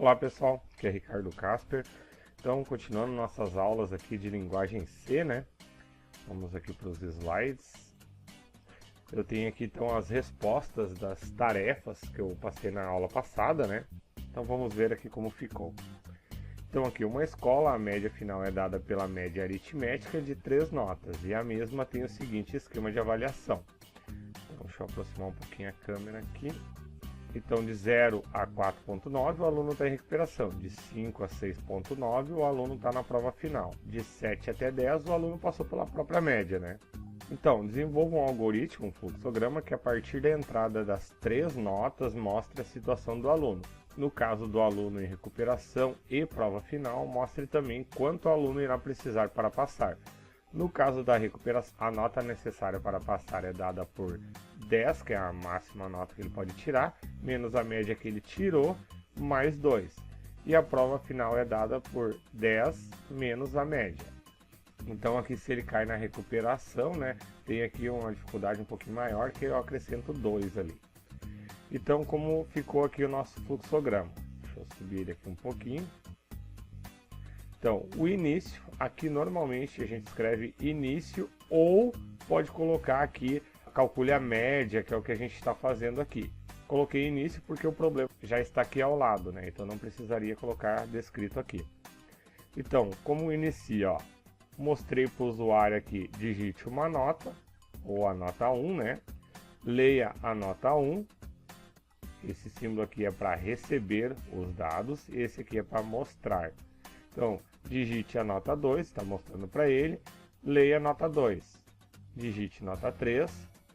Olá pessoal, aqui é Ricardo Casper. Então, continuando nossas aulas aqui de linguagem C, né? Vamos aqui para os slides. Eu tenho aqui então as respostas das tarefas que eu passei na aula passada, né? Então vamos ver aqui como ficou. Então aqui, uma escola, a média final é dada pela média aritmética de 3 notas, e a mesma tem o seguinte esquema de avaliação. Então, deixa eu aproximar um pouquinho a câmera aqui. Então, de 0 a 4.9, o aluno está em recuperação. De 5 a 6.9, o aluno está na prova final. De 7 até 10, o aluno passou pela própria média, né? Então, desenvolva um algoritmo, um fluxograma, que a partir da entrada das 3 notas mostre a situação do aluno. No caso do aluno em recuperação e prova final, mostre também quanto o aluno irá precisar para passar. No caso da recuperação, a nota necessária para passar é dada por 10, que é a máxima nota que ele pode tirar, menos a média que ele tirou, mais 2. E a prova final é dada por 10 menos a média. Então aqui, se ele cai na recuperação, né, tem aqui uma dificuldade um pouquinho maior, que eu acrescento 2 ali. Então, como ficou aqui o nosso fluxograma? Deixa eu subir ele aqui um pouquinho. Então, o início, aqui normalmente a gente escreve início, ou pode colocar aqui, calcule a média, que é o que a gente está fazendo aqui. Coloquei início porque o problema já está aqui ao lado, né? Então não precisaria colocar descrito aqui. Então, como inicia, ó, mostrei para o usuário aqui, digite uma nota, ou a nota 1, né? Leia a nota 1. Esse símbolo aqui é para receber os dados, esse aqui é para mostrar. Então, digite a nota 2, está mostrando para ele, leia a nota 2. Digite nota 3,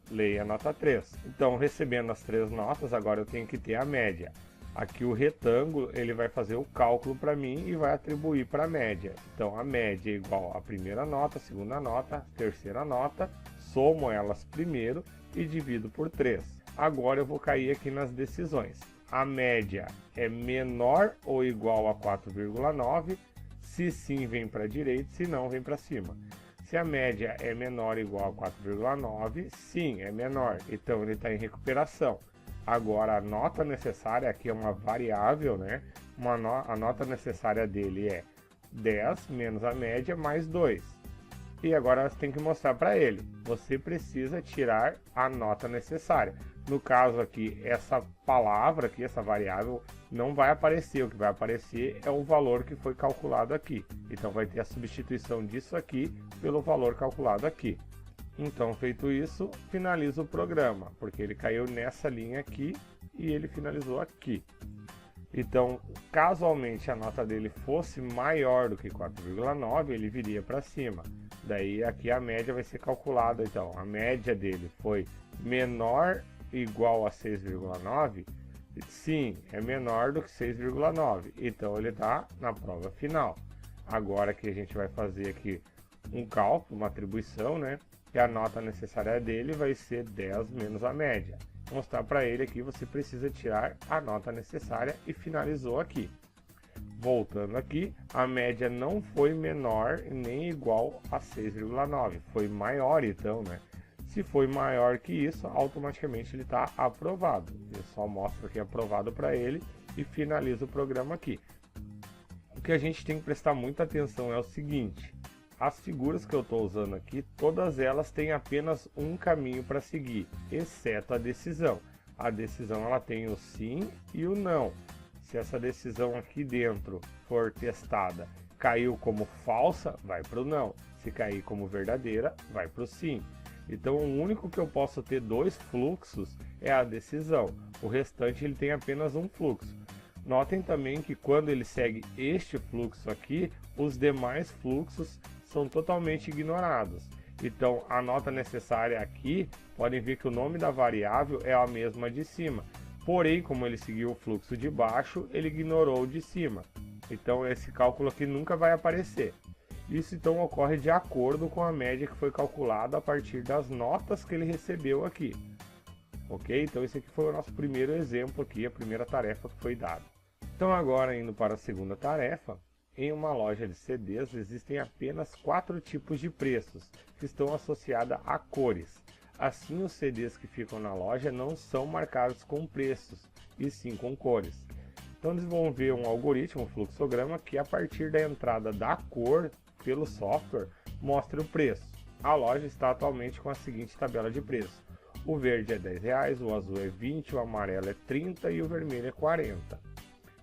leia a nota 3. Então, recebendo as 3 notas, agora eu tenho que ter a média. Aqui o retângulo, ele vai fazer o cálculo para mim e vai atribuir para a média. Então, a média é igual à primeira nota, segunda nota, terceira nota, somo elas primeiro e divido por 3. Agora eu vou cair aqui nas decisões. A média é menor ou igual a 4,9, se sim vem para a direita, se não vem para cima. Se a média é menor ou igual a 4,9, sim, é menor, então ele está em recuperação. Agora a nota necessária, aqui é uma variável, né? A nota necessária dele é 10 menos a média mais 2. E agora você tem que mostrar para ele, você precisa tirar a nota necessária. No caso aqui, essa palavra aqui, essa variável, não vai aparecer. O que vai aparecer é o valor que foi calculado aqui. Então vai ter a substituição disso aqui pelo valor calculado aqui. Então, feito isso, finaliza o programa, porque ele caiu nessa linha aqui e ele finalizou aqui. Então, casualmente a nota dele fosse maior do que 4,9, ele viria para cima. Daí aqui a média vai ser calculada. Então, a média dele foi menor ou igual a 6,9, sim, é menor do que 6,9. Então ele está na prova final. Agora que a gente vai fazer aqui um cálculo, uma atribuição, né? Que a nota necessária dele vai ser 10 menos a média. Mostrar para ele aqui, você precisa tirar a nota necessária e finalizou aqui. Voltando aqui, a média não foi menor nem igual a 6,9, foi maior então, né? Se foi maior que isso, automaticamente ele está aprovado. Eu só mostro aqui aprovado para ele e finalizo o programa aqui. O que a gente tem que prestar muita atenção é o seguinte: as figuras que eu estou usando aqui, todas elas têm apenas um caminho para seguir, exceto a decisão. A decisão ela tem o sim e o não. Se essa decisão aqui dentro for testada, caiu como falsa, vai para o não. Se cair como verdadeira, vai para o sim. Então o único que eu posso ter 2 fluxos é a decisão. O restante ele tem apenas um fluxo. Notem também que quando ele segue este fluxo aqui, os demais fluxos são totalmente ignorados. Então a nota necessária aqui, podem ver que o nome da variável é a mesma de cima. Porém, como ele seguiu o fluxo de baixo, ele ignorou o de cima. Então esse cálculo aqui nunca vai aparecer. Isso então ocorre de acordo com a média que foi calculada a partir das notas que ele recebeu aqui. Ok? Então esse aqui foi o nosso primeiro exemplo aqui, a primeira tarefa que foi dada. Então agora, indo para a segunda tarefa, em uma loja de CDs existem apenas 4 tipos de preços que estão associados a cores. Assim, os CDs que ficam na loja não são marcados com preços, e sim com cores. Então desenvolver um algoritmo, um fluxograma, que a partir da entrada da cor pelo software, mostre o preço. A loja está atualmente com a seguinte tabela de preço. O verde é R$10, o azul é 20, o amarelo é 30 e o vermelho é 40.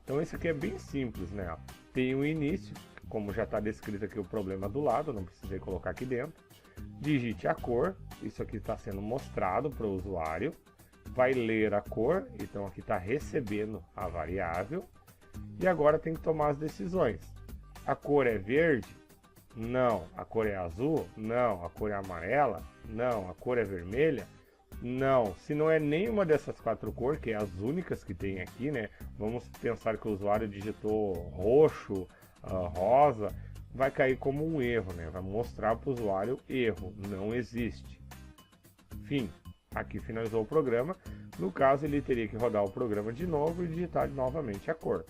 Então esse aqui é bem simples, né? Tem o início, como já está descrito aqui o problema do lado, não precisei colocar aqui dentro. Digite a cor, isso aqui está sendo mostrado para o usuário. Vai ler a cor, então aqui está recebendo a variável. E agora tem que tomar as decisões. A cor é verde? Não. A cor é azul? Não. A cor é amarela? Não. A cor é vermelha? Não. Se não é nenhuma dessas 4 cores, que é as únicas que tem aqui, né? Vamos pensar que o usuário digitou roxo, rosa, vai cair como um erro, né? Vai mostrar para o usuário erro, não existe. Fim. Aqui finalizou o programa. No caso, ele teria que rodar o programa de novo e digitar novamente a cor.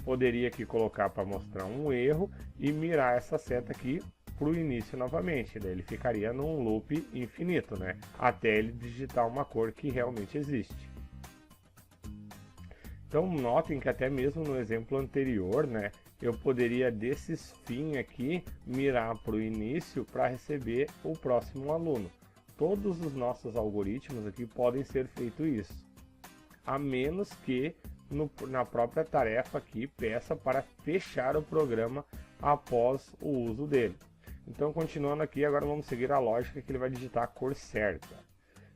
Poderia aqui colocar para mostrar um erro e mirar essa seta aqui para o início novamente. Daí ele ficaria num loop infinito, né? Até ele digitar uma cor que realmente existe. Então notem que até mesmo no exemplo anterior, né? Eu poderia desses fim aqui mirar para o início para receber o próximo aluno. Todos os nossos algoritmos aqui podem ser feito isso, a menos que na própria tarefa aqui peça para fechar o programa após o uso dele. Então continuando aqui, agora vamos seguir a lógica que ele vai digitar a cor certa.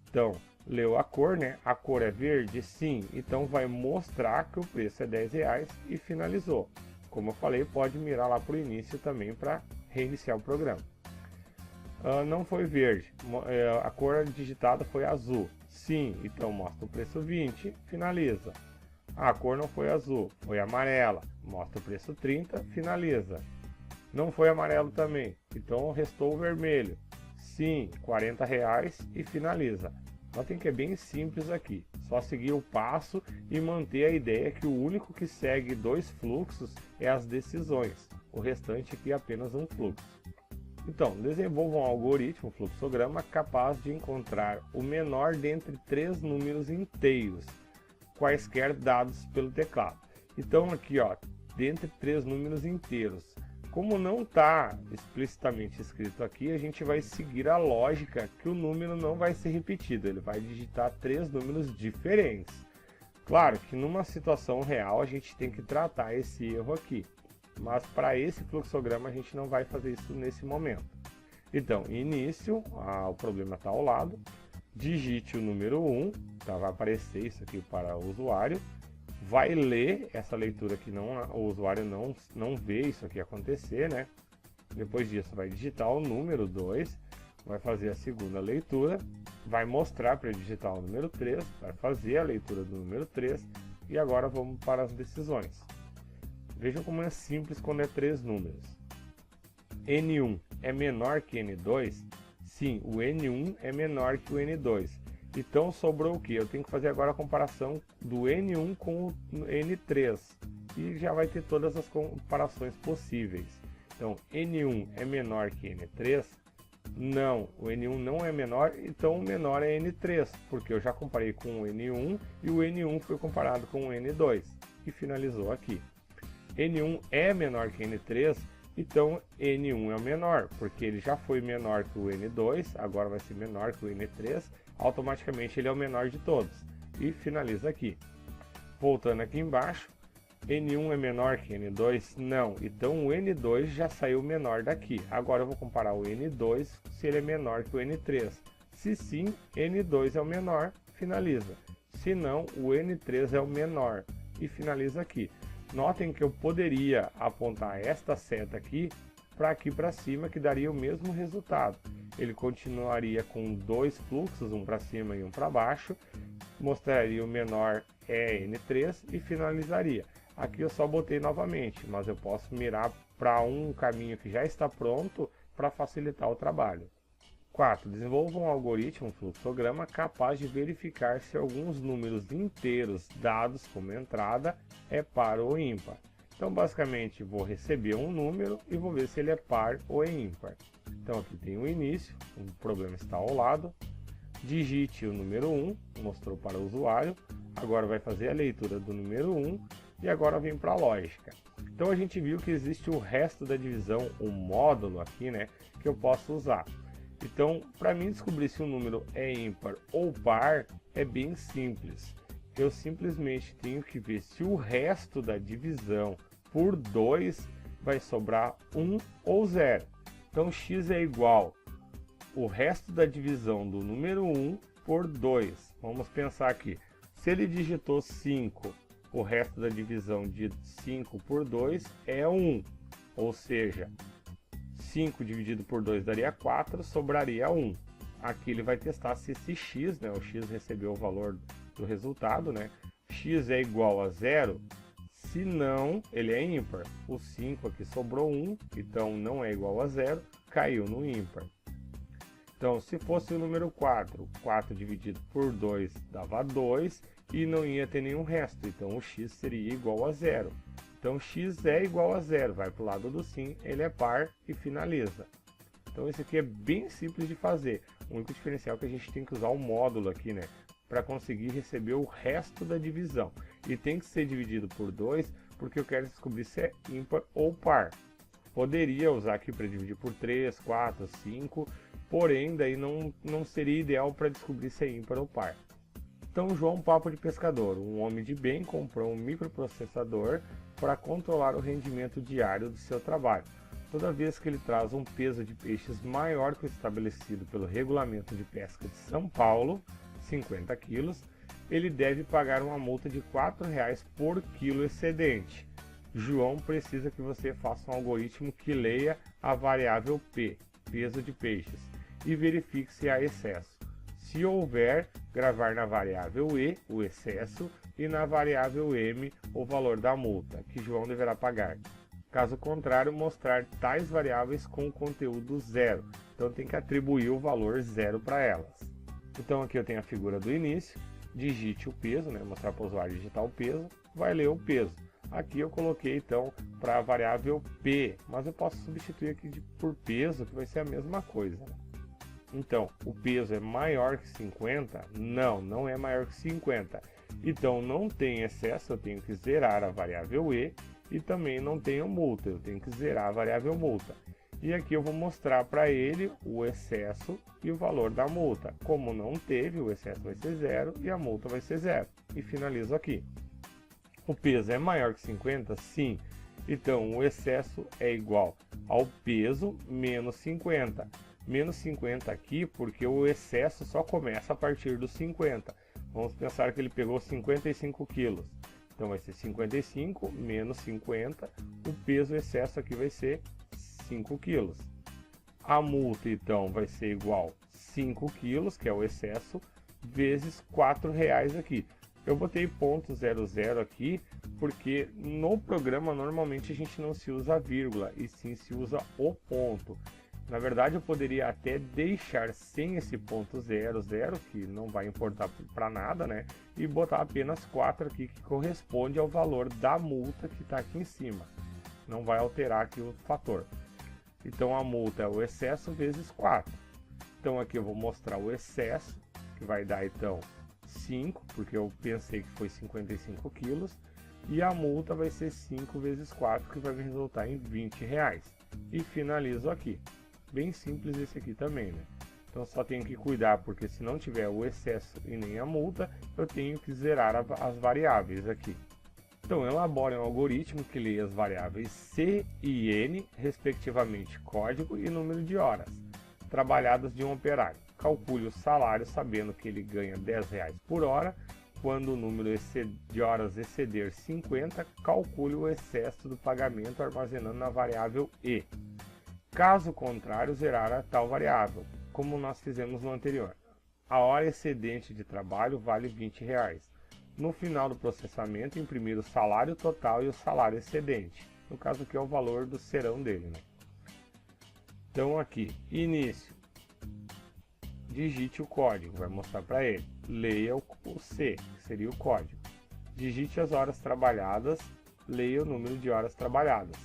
Então, leu a cor, né? A cor é verde? Sim. Então vai mostrar que o preço é R$10 e finalizou. Como eu falei, pode mirar lá para o início também para reiniciar o programa. Não foi verde, a cor digitada foi azul. Sim, então mostra o preço 20, finaliza. A cor não foi azul, foi amarela, mostra o preço 30, finaliza. Não foi amarelo também, então restou o vermelho. Sim, R$40 e finaliza. Notem que é bem simples aqui, só seguir o passo e manter a ideia que o único que segue 2 fluxos é as decisões, o restante aqui é apenas um fluxo. Então, desenvolva um algoritmo, um fluxograma, capaz de encontrar o menor dentre 3 números inteiros, quaisquer dados pelo teclado. Então aqui, ó, dentre 3 números inteiros. Como não está explicitamente escrito aqui, a gente vai seguir a lógica que o número não vai ser repetido, ele vai digitar 3 números diferentes. Claro que numa situação real a gente tem que tratar esse erro aqui. Mas para esse fluxograma a gente não vai fazer isso nesse momento. Então, início, o problema está ao lado, digite o número 1, tá, vai aparecer isso aqui para o usuário, vai ler essa leitura que o usuário não vê isso aqui acontecer, né? Depois disso vai digitar o número 2, vai fazer a segunda leitura, vai mostrar para ele digitar o número 3, vai fazer a leitura do número 3 e agora vamos para as decisões. Vejam como é simples quando é 3 números. N1 é menor que N2? Sim, o N1 é menor que o N2. Então sobrou o que? Eu tenho que fazer agora a comparação do N1 com o N3. E já vai ter todas as comparações possíveis. Então, N1 é menor que N3? Não, o N1 não é menor, então o menor é N3, porque eu já comparei com o N1 e o N1 foi comparado com o N2. E finalizou aqui. N1 é menor que N3, então N1 é o menor, porque ele já foi menor que o N2, agora vai ser menor que o N3, automaticamente ele é o menor de todos. E finaliza aqui. Voltando aqui embaixo, N1 é menor que N2? Não, então o N2 já saiu menor daqui. Agora eu vou comparar o N2 se ele é menor que o N3. Se sim, N2 é o menor, finaliza. Se não, o N3 é o menor e finaliza aqui. Notem que eu poderia apontar esta seta aqui para cima, que daria o mesmo resultado. Ele continuaria com 2 fluxos, um para cima e um para baixo, mostraria o menor é N3 e finalizaria. Aqui eu só botei novamente, mas eu posso mirar para um caminho que já está pronto para facilitar o trabalho. 4. Desenvolva um algoritmo, um fluxograma, capaz de verificar se alguns números inteiros dados como entrada é par ou ímpar. Então, basicamente, vou receber um número e vou ver se ele é par ou é ímpar. Então, aqui tem o início, o problema está ao lado. Digite o número 1, mostrou para o usuário. agora vai fazer a leitura do número 1 e agora vem para a lógica. Então a gente viu que existe o resto da divisão, o módulo aqui, né, que eu posso usar. Então, para mim descobrir se o número é ímpar ou par, é bem simples. Eu simplesmente tenho que ver se o resto da divisão por 2 vai sobrar 1 ou 0. Então, x é igual o resto da divisão do número 1 por 2. Vamos pensar aqui. Se ele digitou 5, o resto da divisão de 5 por 2 é 1. Ou seja, 5 dividido por 2 daria 4, sobraria 1. Aqui ele vai testar se esse x, né, o x recebeu o valor do resultado, né? X é igual a 0, se não, ele é ímpar. O 5 aqui sobrou 1, então não é igual a 0, caiu no ímpar. Então, se fosse o número 4, 4 dividido por 2 dava 2 e não ia ter nenhum resto, então o x seria igual a 0. Então, x é igual a 0, vai para o lado do sim, ele é par e finaliza. Então, esse aqui é bem simples de fazer. O único diferencial é que a gente tem que usar o módulo aqui, né, para conseguir receber o resto da divisão. E tem que ser dividido por 2, porque eu quero descobrir se é ímpar ou par. Poderia usar aqui para dividir por 3, 4, 5, porém daí não seria ideal para descobrir se é ímpar ou par. Então João Papo de Pescador, um homem de bem, comprou um microprocessador para controlar o rendimento diário do seu trabalho. Toda vez que ele traz um peso de peixes maior que o estabelecido pelo Regulamento de Pesca de São Paulo, 50 quilos, ele deve pagar uma multa de R$ 4,00 por quilo excedente. João precisa que você faça um algoritmo que leia a variável P, peso de peixes, e verifique se há excesso. Se houver, gravar na variável E, o excesso, e na variável M, o valor da multa, que João deverá pagar. Caso contrário, mostrar tais variáveis com conteúdo zero. Então tem que atribuir o valor zero para elas. Então aqui eu tenho a figura do início, digite o peso, né, mostrar para o usuário digitar o peso, vai ler o peso. Aqui eu coloquei então para a variável P, mas eu posso substituir aqui por peso, que vai ser a mesma coisa. Então, o peso é maior que 50? Não, não é maior que 50. Então não tem excesso, eu tenho que zerar a variável E, e também não tenho multa, eu tenho que zerar a variável multa. E aqui eu vou mostrar para ele o excesso e o valor da multa. Como não teve, o excesso vai ser 0 e a multa vai ser 0. E finalizo aqui. O peso é maior que 50? Sim. Então o excesso é igual ao peso menos 50. Menos 50 aqui porque o excesso só começa a partir dos 50. Vamos pensar que ele pegou 55 quilos. Então vai ser 55 menos 50. O peso excesso aqui vai ser 5 quilos. A multa então vai ser igual a 5 quilos, que é o excesso, vezes R$ 4,00 aqui. Eu botei .00 aqui porque no programa normalmente a gente não se usa vírgula e sim se usa o ponto. Na verdade eu poderia até deixar sem esse .00, que não vai importar para nada, né? E botar apenas 4 aqui, que corresponde ao valor da multa que está aqui em cima. Não vai alterar aqui o fator. Então a multa é o excesso vezes 4. Então aqui eu vou mostrar o excesso, que vai dar então 5, porque eu pensei que foi 55 quilos. E a multa vai ser 5 vezes 4, que vai me resultar em R$20. E finalizo aqui. Bem simples esse aqui também, né? Então só tenho que cuidar, porque se não tiver o excesso e nem a multa, eu tenho que zerar as variáveis aqui. Então elabore um algoritmo que leia as variáveis C e N, respectivamente código e número de horas trabalhadas de um operário. Calcule o salário sabendo que ele ganha R$10 por hora. Quando o número de horas exceder 50, calcule o excesso do pagamento armazenando na variável E. Caso contrário, zerar a tal variável, como nós fizemos no anterior. A hora excedente de trabalho vale R$20. No final do processamento, imprimir o salário total e o salário excedente. No caso aqui é o valor do serão dele, né? Então aqui, início. Digite o código, vai mostrar para ele. Leia o C, que seria o código. Digite as horas trabalhadas, leia o número de horas trabalhadas.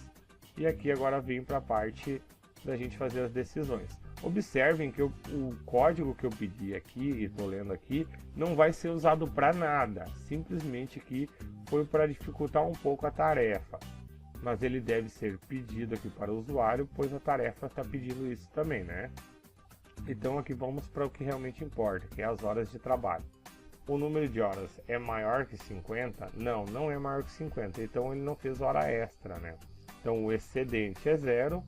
E aqui agora vem para a parte da gente fazer as decisões. Observem que o código que eu pedi aqui, e estou lendo aqui, não vai ser usado para nada, simplesmente aqui foi para dificultar um pouco a tarefa. Mas ele deve ser pedido aqui para o usuário, pois a tarefa está pedindo isso também, né? Então aqui vamos para o que realmente importa, que é as horas de trabalho. O número de horas é maior que 50? Não, não é maior que 50, então ele não fez hora extra, né? Então o excedente é 0,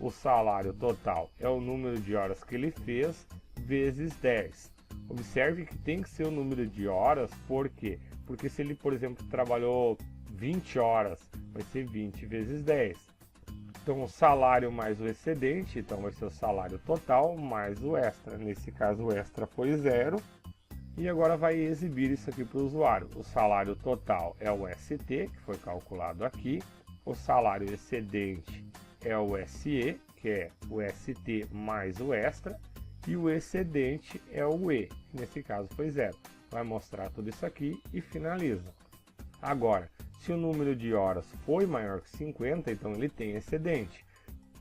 o salário total é o número de horas que ele fez, vezes 10. Observe que tem que ser o número de horas, por quê? Porque se ele, por exemplo, trabalhou 20 horas, vai ser 20 vezes 10. Então o salário mais o excedente, então vai ser o salário total mais o extra. Nesse caso o extra foi 0. E agora vai exibir isso aqui para o usuário. O salário total é o ST, que foi calculado aqui. O salário excedente é o SE, que é o ST mais o extra. E o excedente é o E, que nesse caso foi 0. Vai mostrar tudo isso aqui e finaliza. Agora, se o número de horas foi maior que 50, então ele tem excedente.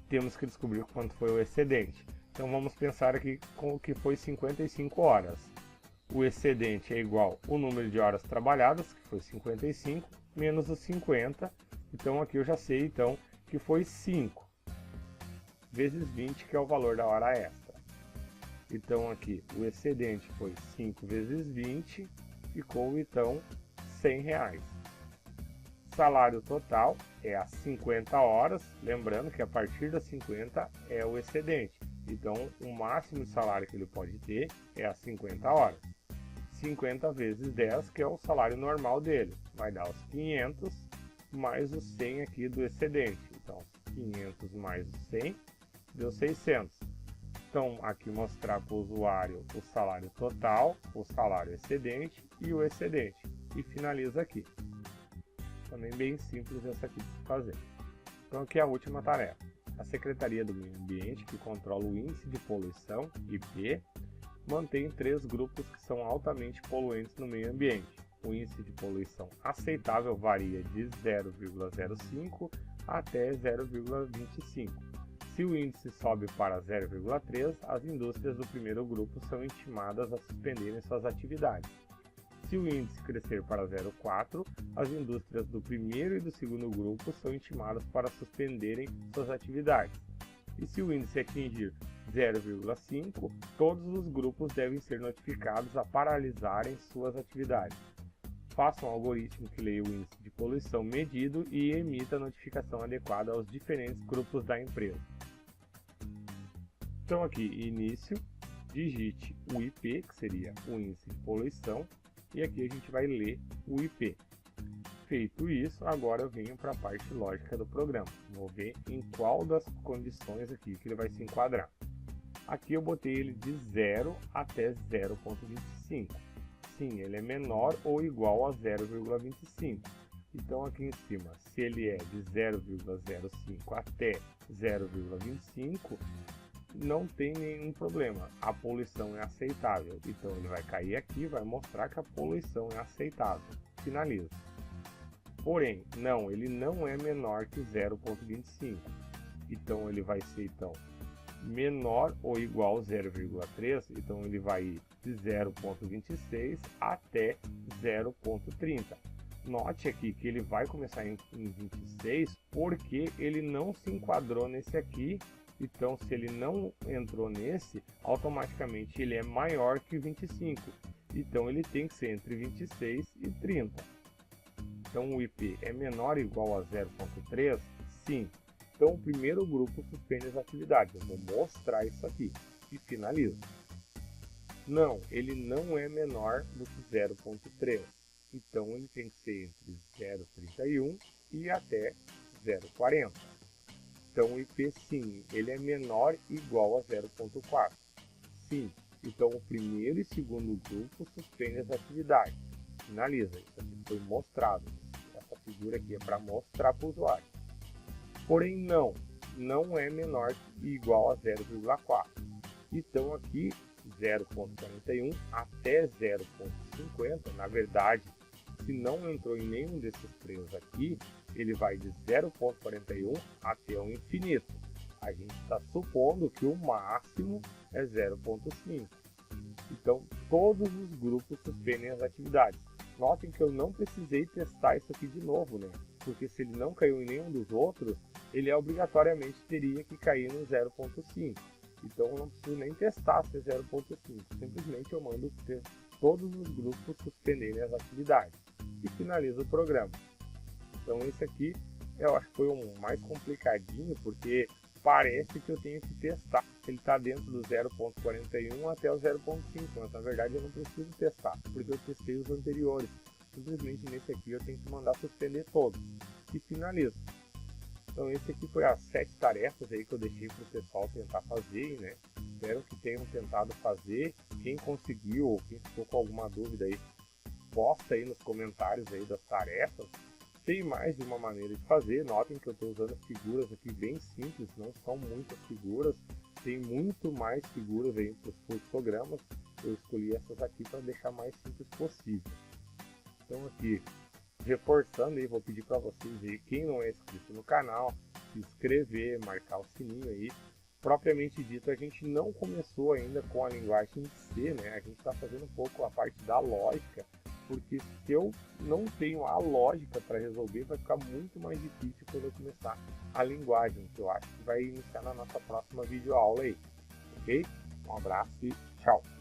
Temos que descobrir quanto foi o excedente. Então vamos pensar aqui com o que foi 55 horas. O excedente é igual ao número de horas trabalhadas, que foi 55, menos os 50. Então aqui eu já sei então que foi 5 vezes 20, que é o valor da hora extra. Então aqui o excedente foi 5 vezes 20, ficou então R$100. Salário total é as 50 horas, lembrando que a partir das 50 é o excedente. Então o máximo de salário que ele pode ter é as 50 horas. 50 vezes 10, que é o salário normal dele, vai dar os 500 mais os 100 aqui do excedente. Então 500 mais os 100 deu 600. Então aqui mostrar para o usuário o salário total, o salário excedente e o excedente. E finaliza aqui. Também bem simples essa aqui de fazer. Então aqui é a última tarefa. A Secretaria do Meio Ambiente, que controla o índice de poluição, IP, mantém 3 grupos que são altamente poluentes no meio ambiente. O índice de poluição aceitável varia de 0,05 até 0,25. Se o índice sobe para 0,3, as indústrias do primeiro grupo são intimadas a suspenderem suas atividades. Se o índice crescer para 0,4, as indústrias do primeiro e do segundo grupo são intimadas para suspenderem suas atividades. E se o índice atingir 0,5, todos os grupos devem ser notificados a paralisarem suas atividades. Faça um algoritmo que leia o índice de poluição medido e emita a notificação adequada aos diferentes grupos da empresa. Então aqui, início, digite o IP, que seria o índice de poluição, e aqui a gente vai ler o IP. Feito isso, agora eu venho para a parte lógica do programa. Vou ver em qual das condições aqui que ele vai se enquadrar. Aqui eu botei ele de 0 até 0,25. Sim, ele é menor ou igual a 0,25. Então aqui em cima, se ele é de 0,05 até 0,25, não tem nenhum problema, a poluição é aceitável. Então ele vai cair aqui, vai mostrar que a poluição é aceitável. Finaliza. Porém, não, ele não é menor que 0,25. Então ele vai ser menor ou igual a 0,3, então ele vai ir de 0,26 até 0,30. Note aqui que ele vai começar em 26 porque ele não se enquadrou nesse aqui. Então, se ele não entrou nesse, automaticamente ele é maior que 25. Então, ele tem que ser entre 26 e 30. Então, o IP é menor ou igual a 0,3? Sim. Então, o primeiro grupo suspende as atividades. Eu vou mostrar isso aqui e finalizo. Não, ele não é menor do que 0,3. Então, ele tem que ser entre 0,31 e até 0,40. Então o IP sim, ele é menor ou igual a 0,4. Sim, então o primeiro e segundo grupo suspende as atividades. Finaliza, isso aqui foi mostrado. Essa figura aqui é para mostrar para o usuário. Porém não é menor ou igual a 0,4. Então aqui 0,41 até 0,50, na verdade, se não entrou em nenhum desses três aqui, ele vai de 0,41 até o infinito. A gente está supondo que o máximo é 0,5. Então, todos os grupos suspendem as atividades. Notem que eu não precisei testar isso aqui de novo, né? Porque se ele não caiu em nenhum dos outros, ele obrigatoriamente teria que cair no 0,5. Então, eu não preciso nem testar se é 0,5. Simplesmente eu mando todos os grupos suspenderem as atividades e finalizo o programa. Então, esse aqui eu acho que foi o mais complicadinho, porque parece que eu tenho que testar se ele está dentro do 0,41 até o 0,5, mas na verdade eu não preciso testar, porque eu testei os anteriores. Simplesmente nesse aqui eu tenho que mandar suspender todos e finalizo. Então esse aqui foi as 7 tarefas aí que eu deixei para o pessoal tentar fazer, né? Espero que tenham tentado fazer. Quem conseguiu ou quem ficou com alguma dúvida aí, posta aí nos comentários aí das tarefas. Tem mais de uma maneira de fazer. Notem que eu estou usando figuras aqui bem simples, não são muitas figuras. Tem muito mais figuras aí para os fluxogramas. Eu escolhi essas aqui para deixar mais simples possível. Então aqui, reforçando aí, vou pedir para vocês aí, quem não é inscrito no canal, se inscrever, marcar o sininho aí. Propriamente dito, a gente não começou ainda com a linguagem C, né? A gente está fazendo um pouco a parte da lógica, porque se eu não tenho a lógica para resolver, vai ficar muito mais difícil quando eu começar a linguagem, que eu acho que vai iniciar na nossa próxima videoaula aí, ok? Um abraço e tchau!